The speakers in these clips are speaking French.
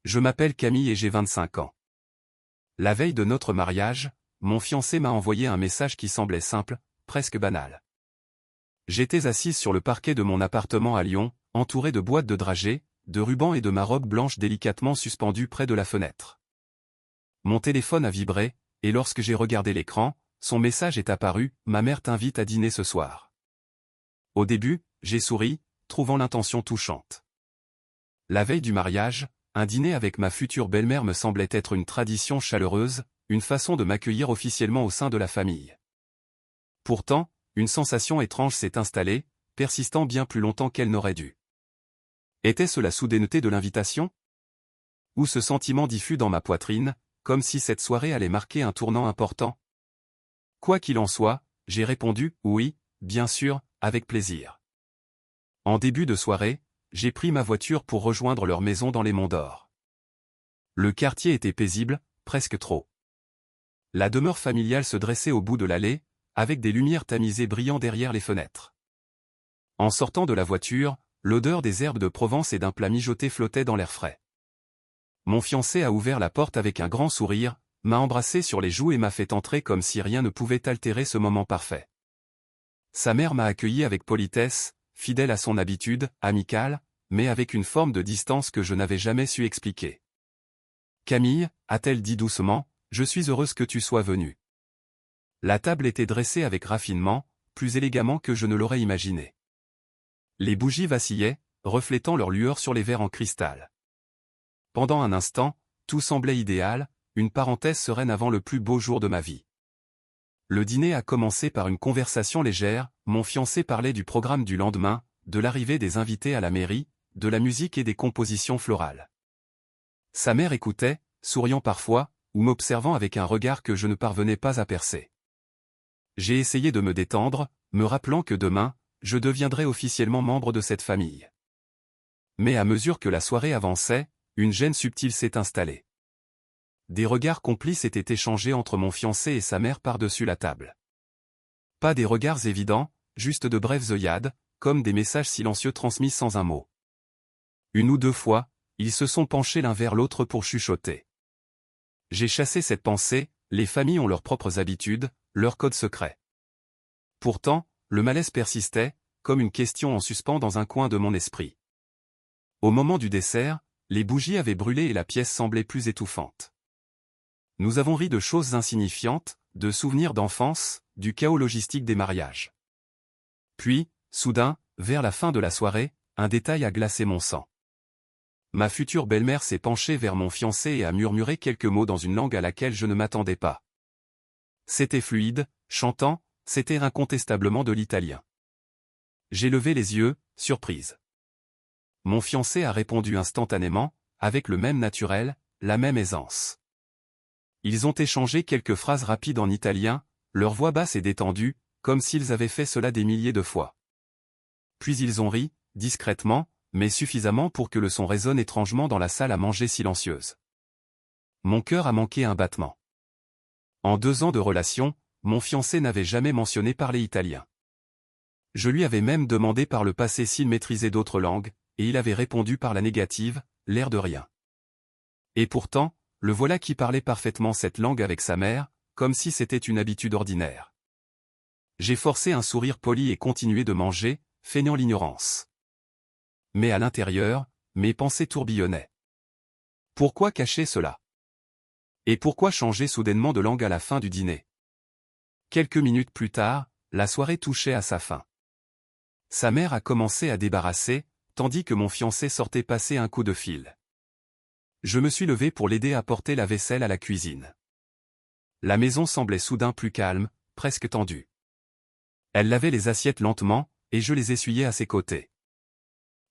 Je m'appelle Camille et j'ai 25 ans. La veille de notre mariage, mon fiancé m'a envoyé un message qui semblait simple, presque banal. J'étais assise sur le parquet de mon appartement à Lyon, entourée de boîtes de dragées, de rubans et de ma robe blanche délicatement suspendue près de la fenêtre. Mon téléphone a vibré, et lorsque j'ai regardé l'écran, son message est apparu, « Ma mère t'invite à dîner ce soir ». Au début, j'ai souri, trouvant l'intention touchante. La veille du mariage, un dîner avec ma future belle-mère me semblait être une tradition chaleureuse, une façon de m'accueillir officiellement au sein de la famille. Pourtant, une sensation étrange s'est installée, persistant bien plus longtemps qu'elle n'aurait dû. Était-ce la soudaineté de l'invitation? Ou ce sentiment diffus dans ma poitrine, comme si cette soirée allait marquer un tournant important? Quoi qu'il en soit, j'ai répondu « Oui, bien sûr, avec plaisir ». En début de soirée, j'ai pris ma voiture pour rejoindre leur maison dans les Monts d'Or. Le quartier était paisible, presque trop. La demeure familiale se dressait au bout de l'allée, avec des lumières tamisées brillant derrière les fenêtres. En sortant de la voiture, l'odeur des herbes de Provence et d'un plat mijoté flottait dans l'air frais. Mon fiancé a ouvert la porte avec un grand sourire, m'a embrassé sur les joues et m'a fait entrer comme si rien ne pouvait altérer ce moment parfait. Sa mère m'a accueilli avec politesse, fidèle à son habitude, amicale, mais avec une forme de distance que je n'avais jamais su expliquer. « Camille » a-t-elle dit doucement, « je suis heureuse que tu sois venue. » La table était dressée avec raffinement, plus élégamment que je ne l'aurais imaginé. Les bougies vacillaient, reflétant leur lueur sur les verres en cristal. Pendant un instant, tout semblait idéal, une parenthèse sereine avant le plus beau jour de ma vie. Le dîner a commencé par une conversation légère, mon fiancé parlait du programme du lendemain, de l'arrivée des invités à la mairie, de la musique et des compositions florales. Sa mère écoutait, souriant parfois, ou m'observant avec un regard que je ne parvenais pas à percer. J'ai essayé de me détendre, me rappelant que demain, je deviendrais officiellement membre de cette famille. Mais à mesure que la soirée avançait, une gêne subtile s'est installée. Des regards complices étaient échangés entre mon fiancé et sa mère par-dessus la table. Pas des regards évidents, juste de brèves œillades, comme des messages silencieux transmis sans un mot. Une ou deux fois, ils se sont penchés l'un vers l'autre pour chuchoter. J'ai chassé cette pensée, les familles ont leurs propres habitudes, leurs codes secrets. Pourtant, le malaise persistait, comme une question en suspens dans un coin de mon esprit. Au moment du dessert, les bougies avaient brûlé et la pièce semblait plus étouffante. Nous avons ri de choses insignifiantes, de souvenirs d'enfance, du chaos logistique des mariages. Puis, soudain, vers la fin de la soirée, un détail a glacé mon sang. Ma future belle-mère s'est penchée vers mon fiancé et a murmuré quelques mots dans une langue à laquelle je ne m'attendais pas. C'était fluide, chantant, c'était incontestablement de l'italien. J'ai levé les yeux, surprise. Mon fiancé a répondu instantanément, avec le même naturel, la même aisance. Ils ont échangé quelques phrases rapides en italien, leur voix basse et détendue, comme s'ils avaient fait cela des milliers de fois. Puis ils ont ri, discrètement, mais suffisamment pour que le son résonne étrangement dans la salle à manger silencieuse. Mon cœur a manqué un battement. En 2 ans de relation, mon fiancé n'avait jamais mentionné parler italien. Je lui avais même demandé par le passé s'il maîtrisait d'autres langues, et il avait répondu par la négative, l'air de rien. Et pourtant, le voilà qui parlait parfaitement cette langue avec sa mère, comme si c'était une habitude ordinaire. J'ai forcé un sourire poli et continué de manger, feignant l'ignorance. Mais à l'intérieur, mes pensées tourbillonnaient. Pourquoi cacher cela? Et pourquoi changer soudainement de langue à la fin du dîner? Quelques minutes plus tard, la soirée touchait à sa fin. Sa mère a commencé à débarrasser, tandis que mon fiancé sortait passer un coup de fil. Je me suis levé pour l'aider à porter la vaisselle à la cuisine. La maison semblait soudain plus calme, presque tendue. Elle lavait les assiettes lentement, et je les essuyais à ses côtés.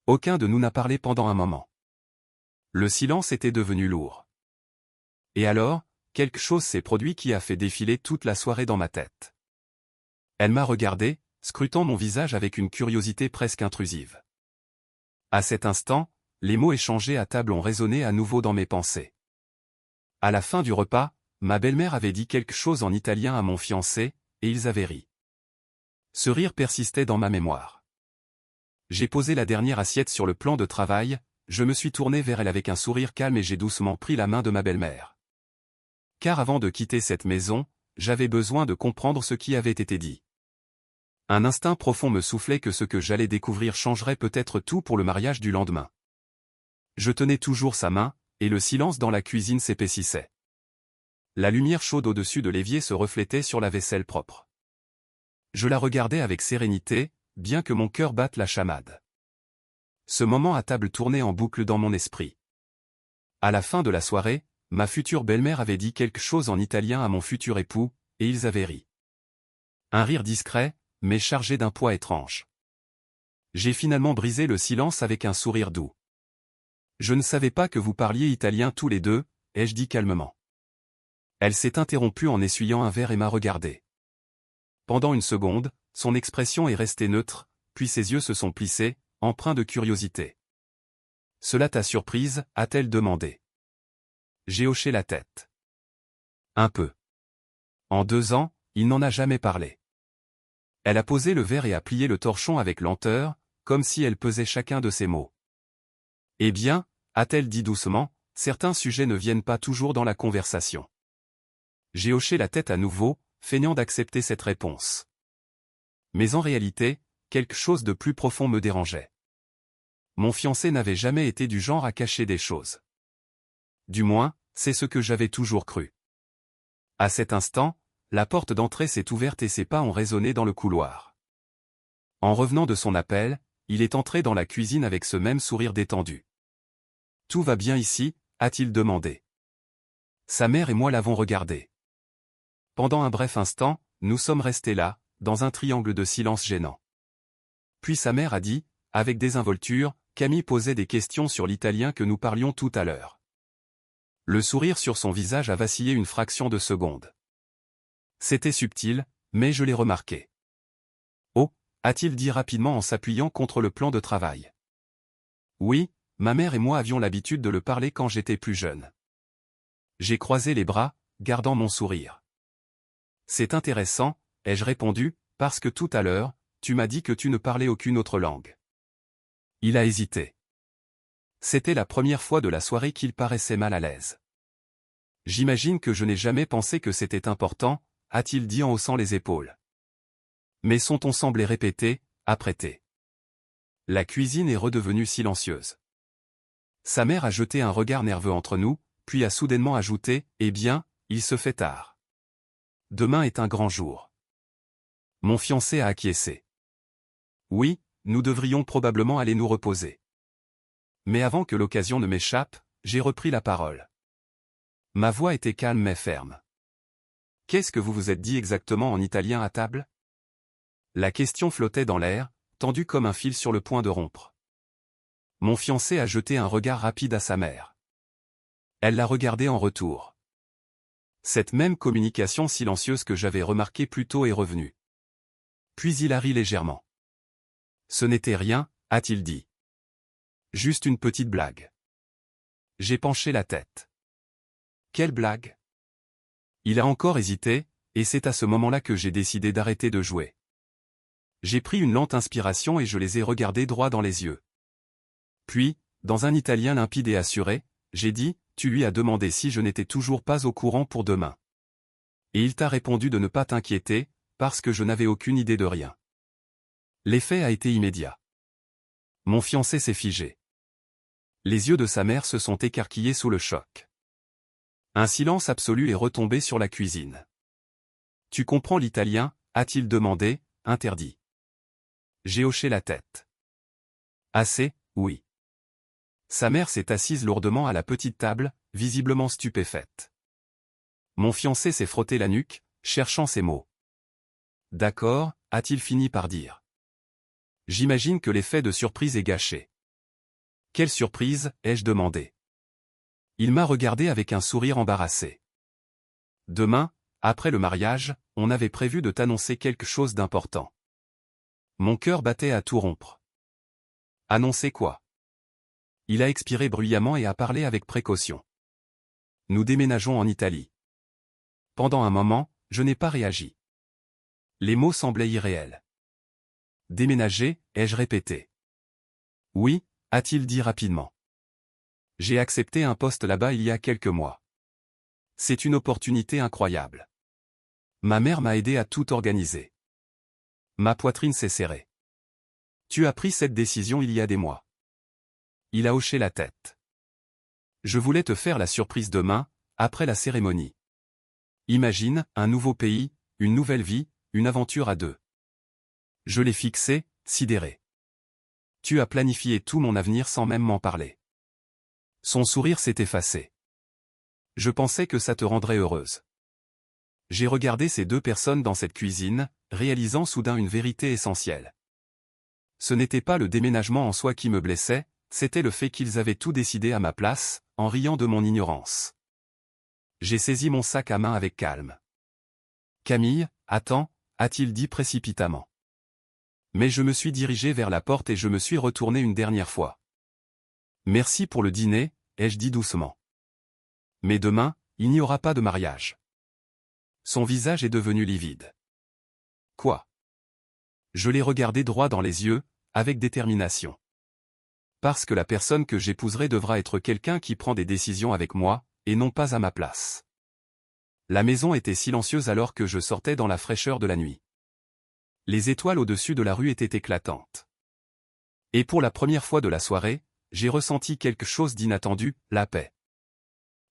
Aucun de nous n'a parlé pendant un moment. Le silence était devenu lourd. Et alors, quelque chose s'est produit qui a fait défiler toute la soirée dans ma tête. Elle m'a regardé, scrutant mon visage avec une curiosité presque intrusive. À cet instant, les mots échangés à table ont résonné à nouveau dans mes pensées. À la fin du repas, ma belle-mère avait dit quelque chose en italien à mon fiancé, et ils avaient ri. Ce rire persistait dans ma mémoire. J'ai posé la dernière assiette sur le plan de travail, je me suis tourné vers elle avec un sourire calme et j'ai doucement pris la main de ma belle-mère. Car avant de quitter cette maison, j'avais besoin de comprendre ce qui avait été dit. Un instinct profond me soufflait que ce que j'allais découvrir changerait peut-être tout pour le mariage du lendemain. Je tenais toujours sa main, et le silence dans la cuisine s'épaississait. La lumière chaude au-dessus de l'évier se reflétait sur la vaisselle propre. Je la regardais avec sérénité, bien que mon cœur batte la chamade. Ce moment à table tournait en boucle dans mon esprit. À la fin de la soirée, ma future belle-mère avait dit quelque chose en italien à mon futur époux, et ils avaient ri. Un rire discret, mais chargé d'un poids étrange. J'ai finalement brisé le silence avec un sourire doux. Je ne savais pas que vous parliez italien tous les deux, ai-je dit calmement. Elle s'est interrompue en essuyant un verre et m'a regardé. Pendant une seconde, son expression est restée neutre, puis ses yeux se sont plissés, empreints de curiosité. « Cela t'a surprise ?» a-t-elle demandé. J'ai hoché la tête. Un peu. En 2 ans, il n'en a jamais parlé. Elle a posé le verre et a plié le torchon avec lenteur, comme si elle pesait chacun de ses mots. Eh bien, a-t-elle dit doucement, certains sujets ne viennent pas toujours dans la conversation. J'ai hoché la tête à nouveau, feignant d'accepter cette réponse. Mais en réalité, quelque chose de plus profond me dérangeait. Mon fiancé n'avait jamais été du genre à cacher des choses. Du moins, c'est ce que j'avais toujours cru. À cet instant, la porte d'entrée s'est ouverte et ses pas ont résonné dans le couloir. En revenant de son appel, il est entré dans la cuisine avec ce même sourire détendu. « Tout va bien ici ?» a-t-il demandé. Sa mère et moi l'avons regardé. Pendant un bref instant, nous sommes restés là, dans un triangle de silence gênant. Puis sa mère a dit, avec désinvolture, Camille posait des questions sur l'italien que nous parlions tout à l'heure. Le sourire sur son visage a vacillé une fraction de seconde. C'était subtil, mais je l'ai remarqué. « Oh » a-t-il dit rapidement en s'appuyant contre le plan de travail. Oui, ma mère et moi avions l'habitude de le parler quand j'étais plus jeune. J'ai croisé les bras, gardant mon sourire. C'est intéressant, ai-je répondu, parce que tout à l'heure, tu m'as dit que tu ne parlais aucune autre langue. Il a hésité. C'était la première fois de la soirée qu'il paraissait mal à l'aise. J'imagine que je n'ai jamais pensé que c'était important, a-t-il dit en haussant les épaules. Mais son ton semblait répéter, apprêté. La cuisine est redevenue silencieuse. Sa mère a jeté un regard nerveux entre nous, puis a soudainement ajouté, « Eh bien, il se fait tard. Demain est un grand jour. » Mon fiancé a acquiescé. Oui, nous devrions probablement aller nous reposer. Mais avant que l'occasion ne m'échappe, j'ai repris la parole. Ma voix était calme mais ferme. Qu'est-ce que vous vous êtes dit exactement en italien à table? La question flottait dans l'air, tendue comme un fil sur le point de rompre. Mon fiancé a jeté un regard rapide à sa mère. Elle l'a regardé en retour. Cette même communication silencieuse que j'avais remarquée plus tôt est revenue. Puis il a ri légèrement. Ce n'était rien, a-t-il dit. Juste une petite blague. J'ai penché la tête. Quelle blague? Il a encore hésité, et c'est à ce moment-là que j'ai décidé d'arrêter de jouer. J'ai pris une lente inspiration et je les ai regardés droit dans les yeux. Puis, dans un italien limpide et assuré, j'ai dit, tu lui as demandé si je n'étais toujours pas au courant pour demain. Et il t'a répondu de ne pas t'inquiéter, parce que je n'avais aucune idée de rien. L'effet a été immédiat. Mon fiancé s'est figé. Les yeux de sa mère se sont écarquillés sous le choc. Un silence absolu est retombé sur la cuisine. Tu comprends l'italien, a-t-il demandé, interdit. J'ai hoché la tête. Assez, oui. Sa mère s'est assise lourdement à la petite table, visiblement stupéfaite. Mon fiancé s'est frotté la nuque, cherchant ses mots. D'accord, a-t-il fini par dire. J'imagine que l'effet de surprise est gâché. Quelle surprise, ai-je demandé. Il m'a regardé avec un sourire embarrassé. Demain, après le mariage, on avait prévu de t'annoncer quelque chose d'important. Mon cœur battait à tout rompre. Annoncer quoi? Il a expiré bruyamment et a parlé avec précaution. Nous déménageons en Italie. Pendant un moment, je n'ai pas réagi. Les mots semblaient irréels. Déménager, ai-je répété. Oui, a-t-il dit rapidement. J'ai accepté un poste là-bas il y a quelques mois. C'est une opportunité incroyable. Ma mère m'a aidé à tout organiser. Ma poitrine s'est serrée. Tu as pris cette décision il y a des mois. Il a hoché la tête. Je voulais te faire la surprise demain, après la cérémonie. Imagine, un nouveau pays, une nouvelle vie, une aventure à deux. Je l'ai fixé, sidéré. Tu as planifié tout mon avenir sans même m'en parler. Son sourire s'est effacé. Je pensais que ça te rendrait heureuse. J'ai regardé ces deux personnes dans cette cuisine, réalisant soudain une vérité essentielle. Ce n'était pas le déménagement en soi qui me blessait, c'était le fait qu'ils avaient tout décidé à ma place, en riant de mon ignorance. J'ai saisi mon sac à main avec calme. Camille, attends, a-t-il dit précipitamment. Mais je me suis dirigé vers la porte et je me suis retourné une dernière fois. Merci pour le dîner, ai-je dit doucement. Mais demain, il n'y aura pas de mariage. Son visage est devenu livide. Quoi? Je l'ai regardé droit dans les yeux, avec détermination. Parce que la personne que j'épouserai devra être quelqu'un qui prend des décisions avec moi, et non pas à ma place. La maison était silencieuse alors que je sortais dans la fraîcheur de la nuit. Les étoiles au-dessus de la rue étaient éclatantes. Et pour la première fois de la soirée, j'ai ressenti quelque chose d'inattendu, la paix.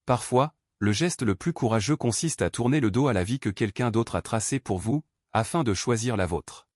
Parfois, le geste le plus courageux consiste à tourner le dos à la vie que quelqu'un d'autre a tracée pour vous, afin de choisir la vôtre.